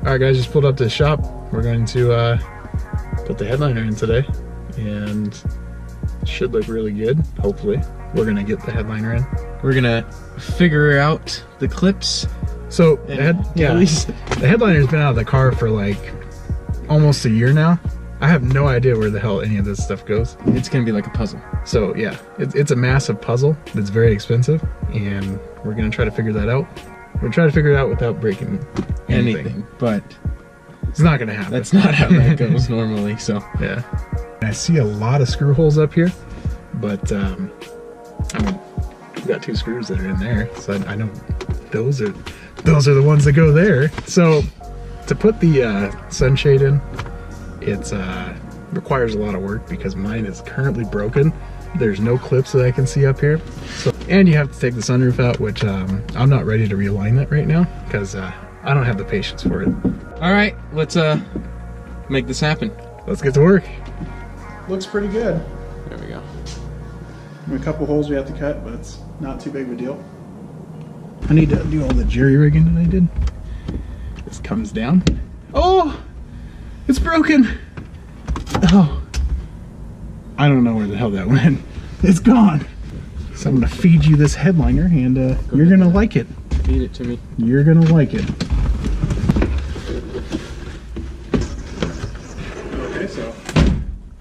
Alright guys, just pulled up to the shop. We're going to put the headliner in today, and it should look really good, hopefully. We're gonna get the headliner in. We're gonna figure out the clips. So the headliner's been out of the car for like almost a year now. I have no idea where the hell any of this stuff goes. It's gonna be like a puzzle. So yeah, it's a massive puzzle that's very expensive, and we're gonna try to figure that out. We're trying to figure it out without breaking anything, but it's not gonna happen. That's not how that goes normally, so. Yeah. I see a lot of screw holes up here, but I mean, we got 2 screws that are in there, so I know those are the ones that go there. So to put the sunshade in, it requires a lot of work because mine is currently broken. There's no clips that I can see up here. So, and you have to take the sunroof out, which I'm not ready to realign that right now because I don't have the patience for it. All right, let's make this happen. Let's get to work. Looks pretty good. There we go. A couple holes we have to cut, but it's not too big of a deal. I need to do all the jerry rigging that I did. This comes down. Oh, it's broken. Oh, I don't know where the hell that went. It's gone. So I'm gonna feed you this headliner, and you're gonna like it. Feed it to me. You're gonna like it. Okay, so.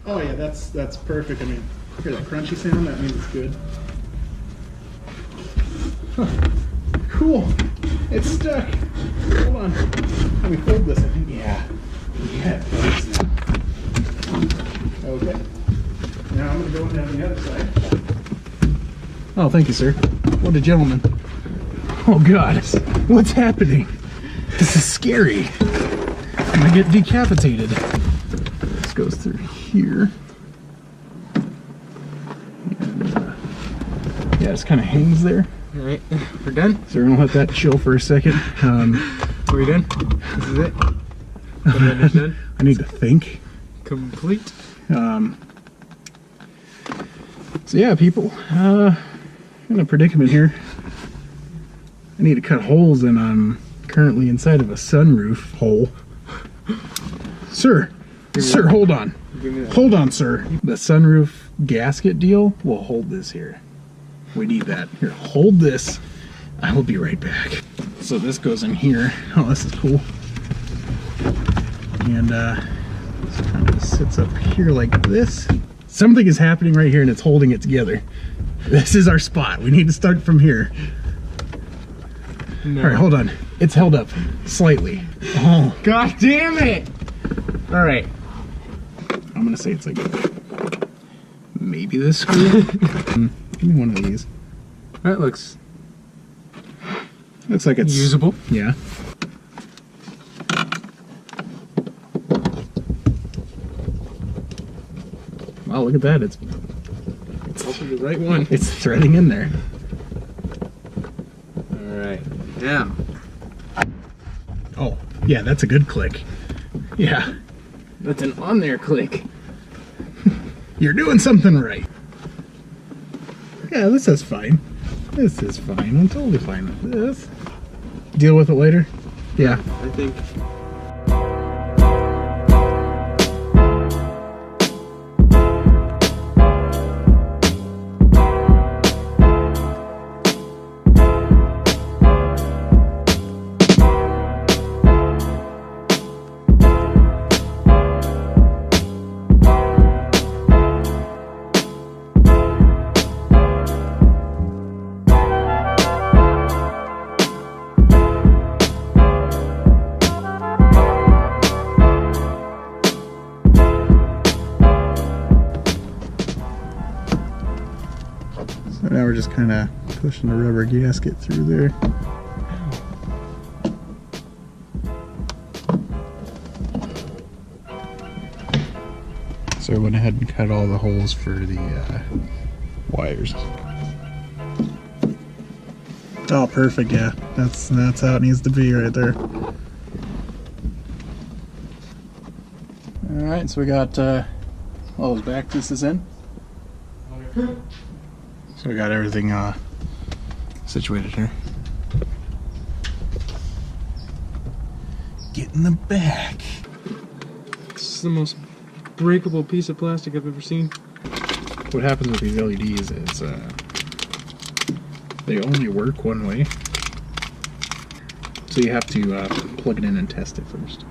Oh yeah, that's perfect. I mean, hear that crunchy sound? That means it's good. Huh. Cool. It's stuck. Hold on. Let me hold this. I think. Yeah. Yeah, it does now. Okay. Now I'm gonna go down the other side. Oh, thank you, sir. What a gentleman. Oh God, what's happening? This is scary. I'm gonna get decapitated. This goes through here. And, yeah, it just kind of hangs there. All right, we're done. So we're gonna let that chill for a second. Are we done? This is it? Done? I need to think. Complete. So yeah, people, in a predicament here. I need to cut holes, and I'm currently inside of a sunroof hole. Sir, hold on. Hold on, sir. The sunroof gasket deal will hold this here. We need that. Here, hold this. I will be right back. So this goes in here. Oh, this is cool. And this kind of sits up here like this. Something is happening right here, and it's holding it together. This is our spot. We need to start from here. No. All right, hold on. It's held up slightly. Oh, God damn it! All right. I'm gonna say it's like maybe this screw. Give me one of these. That looks like it's usable. Yeah. Wow, look at that. It's the right one. It's threading in there. All right. Now. Oh, yeah, that's a good click. Yeah. That's an on there click. You're doing something right. Yeah, this is fine. This is fine. I'm totally fine with this. Deal with it later? Yeah. I think. Now we're just kind of pushing the rubber gasket through there. So I went ahead and cut all the holes for the wires. Oh, perfect, yeah. That's how it needs to be right there. Alright, so we got all those back pieces in. So we got everything situated here. get in the back. This is the most breakable piece of plastic I've ever seen. What happens with these LEDs is they only work one way. So you have to plug it in and test it first.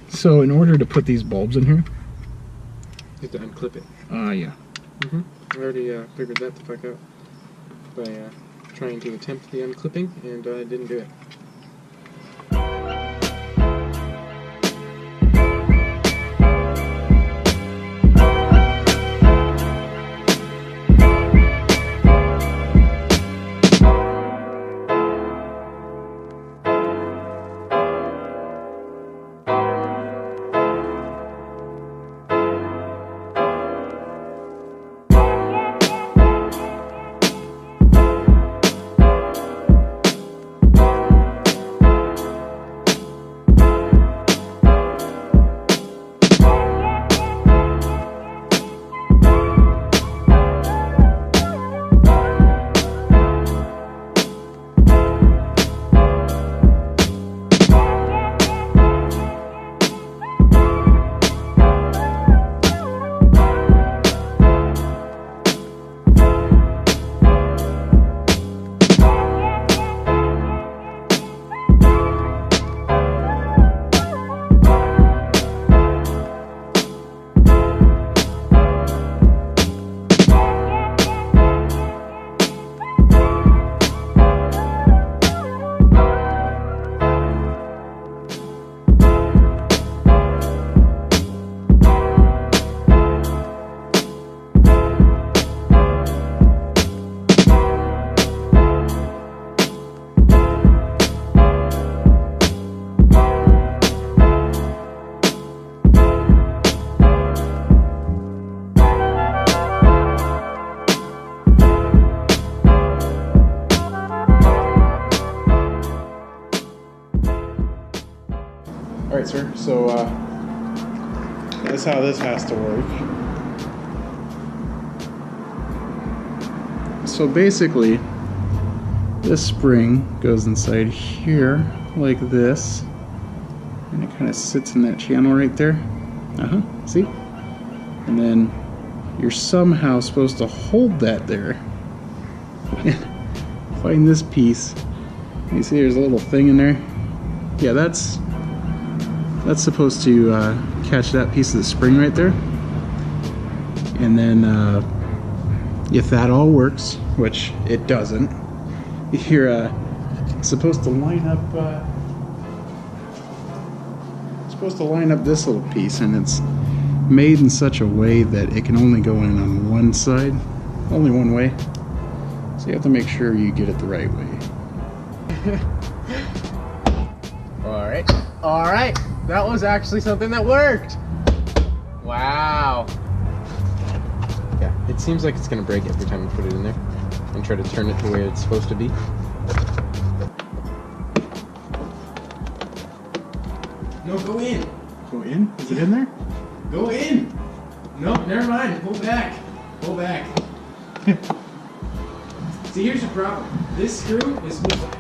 So in order to put these bulbs in here, You have to unclip it. yeah. I already figured that the fuck out by trying to attempt the unclipping, and I didn't do it. Alright, sir, so that's how this has to work. So basically, this spring goes inside here like this, and it kind of sits in that channel right there. See? And then you're somehow supposed to hold that there. Find this piece. You see there's a little thing in there? Yeah, that's supposed to catch that piece of the spring right there. And then if that all works, which it doesn't, you're supposed to line up this little piece, and it's made in such a way that it can only go in on one side, only one way. So you have to make sure you get it the right way. All right. That was actually something that worked. Wow. Yeah, it seems like it's gonna break every time you put it in there and try to turn it the way it's supposed to be. No, go in. Go in? Is it in there? Go in. No, never mind. Pull back. Pull back. See, here's your problem. This screw is missing.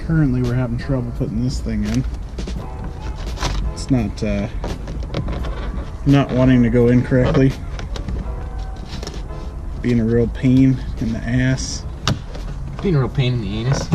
Currently we're having trouble putting this thing in. It's not wanting to go in correctly. Being a real pain in the ass. Being a real pain in the anus.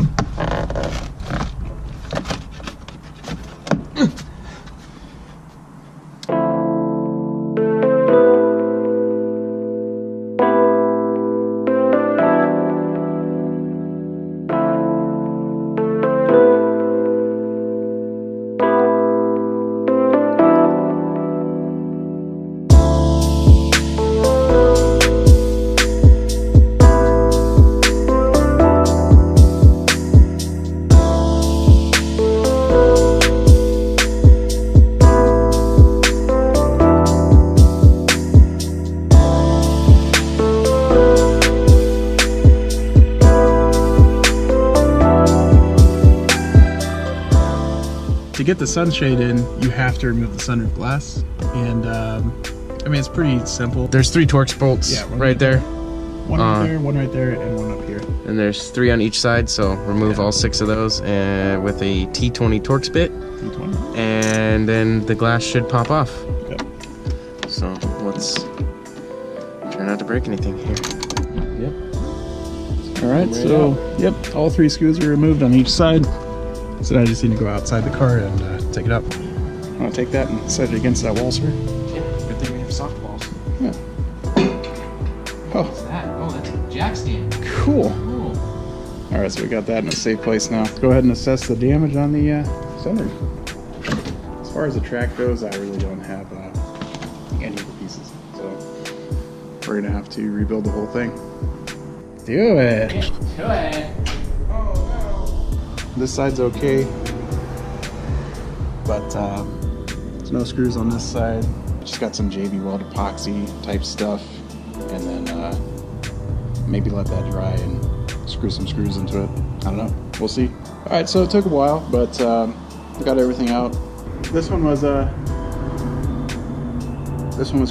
To get the sunshade in, you have to remove the sunroof glass, and I mean, it's pretty simple. There's 3 Torx bolts right there. One right there, one right there, and one up here. and there's 3 on each side, so remove all 6 of those, and with a T20 Torx bit, and then the glass should pop off. Yep. So let's try not to break anything here. Yep. All right, so yep, all 3 screws are removed on each side. So I just need to go outside the car and take it up. I'm gonna take that and set it against that wall, sir. Yeah, good thing we have soft balls. Yeah. What's that? Oh, that's a jack stand. Cool. All right, so we got that in a safe place now. Go ahead and assess the damage on the sunroof. As far as the track goes, I really don't have any of the pieces, so we're gonna have to rebuild the whole thing. Do it. Do it. This side's okay, but there's no screws on this side. Just got some JB Weld epoxy type stuff, and then maybe let that dry and screw some screws into it. I don't know. We'll see. All right, so it took a while, but got everything out. This one was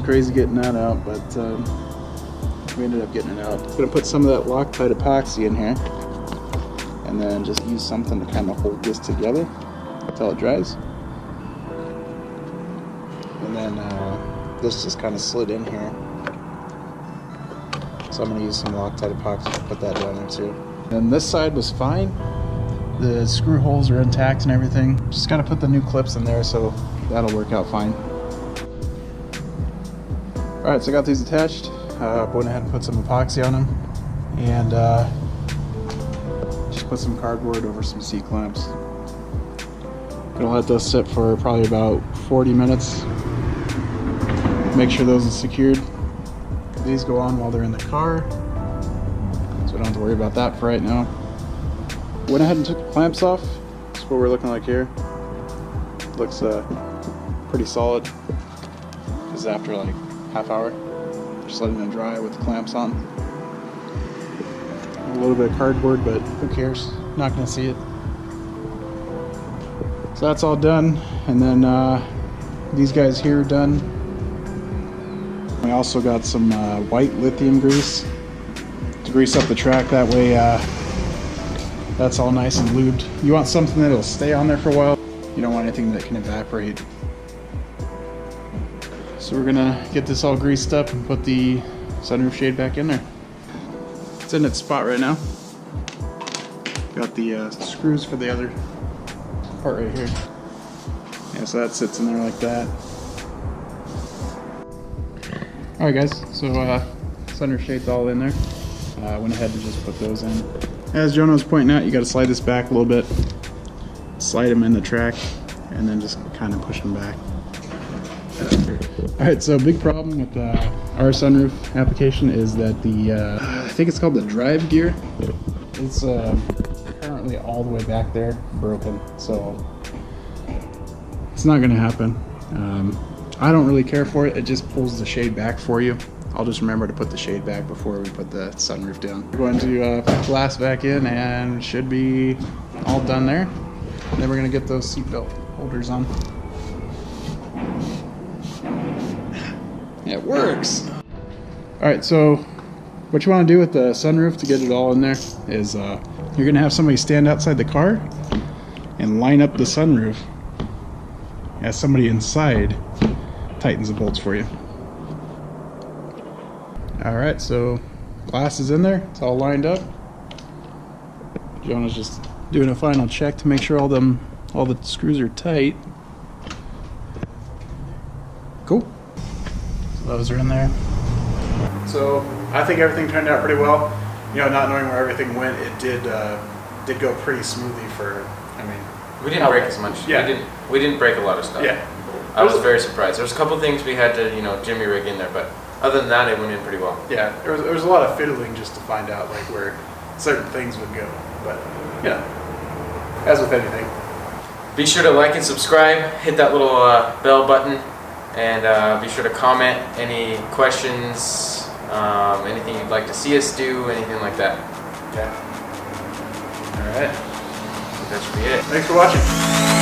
crazy getting that out, but we ended up getting it out. I'm gonna put some of that Loctite epoxy in here, and then just use something to kind of hold this together until it dries. And then this just kind of slid in here. So I'm going to use some Loctite epoxy to put that down there too. And this side was fine. The screw holes are intact and everything. Just got to put the new clips in there, so that'll work out fine. Alright, so I got these attached. Went ahead and put some epoxy on them. And just put some cardboard over some C-clamps. Gonna let those sit for probably about 40 minutes. Make sure those are secured. These go on while they're in the car, so I don't have to worry about that for right now. Went ahead and took the clamps off. That's what we're looking like here. Looks pretty solid. This is after like half hour. Just letting it dry with the clamps on. A little bit of cardboard, but who cares? Not gonna see it. So that's all done, and then these guys here are done. We also got some white lithium grease to grease up the track. That way that's all nice and lubed. You want something that'll stay on there for a while. You don't want anything that can evaporate. So we're gonna get this all greased up and put the sunroof shade back in there. It's in its spot right now. Got the screws for the other part right here. Yeah, so that sits in there like that. Alright guys, so sunroof shade's all in there. I went ahead and just put those in. As Jonah was pointing out, you got to slide this back a little bit. Slide them in the track, and then just kind of push them back. Alright, so big problem with our sunroof application is that the, I think it's called the drive gear. It's currently all the way back there, broken. So it's not going to happen. I don't really care for it. It just pulls the shade back for you. I'll just remember to put the shade back before we put the sunroof down. We're going to put glass back in, and should be all done there. And then we're going to get those seatbelt holders on. It works. All right, so what you want to do with the sunroof to get it all in there is you're going to have somebody stand outside the car and line up the sunroof as somebody inside tightens the bolts for you. Alright, so glass is in there, it's all lined up. Jonah's just doing a final check to make sure all the screws are tight. Cool. So those are in there. So I think everything turned out pretty well. You know, not knowing where everything went, it did go pretty smoothly for, I mean, we didn't break as much. Yeah. We didn't break a lot of stuff. Yeah. I was very surprised. There's a couple things we had to, jimmy rig in there, but other than that, it went in pretty well. Yeah, there was a lot of fiddling just to find out like where certain things would go, but as with anything. Be sure to like and subscribe. Hit that little bell button, and be sure to comment any questions, anything you'd like to see us do, anything like that. Yeah. All right. That should be it. Thanks for watching.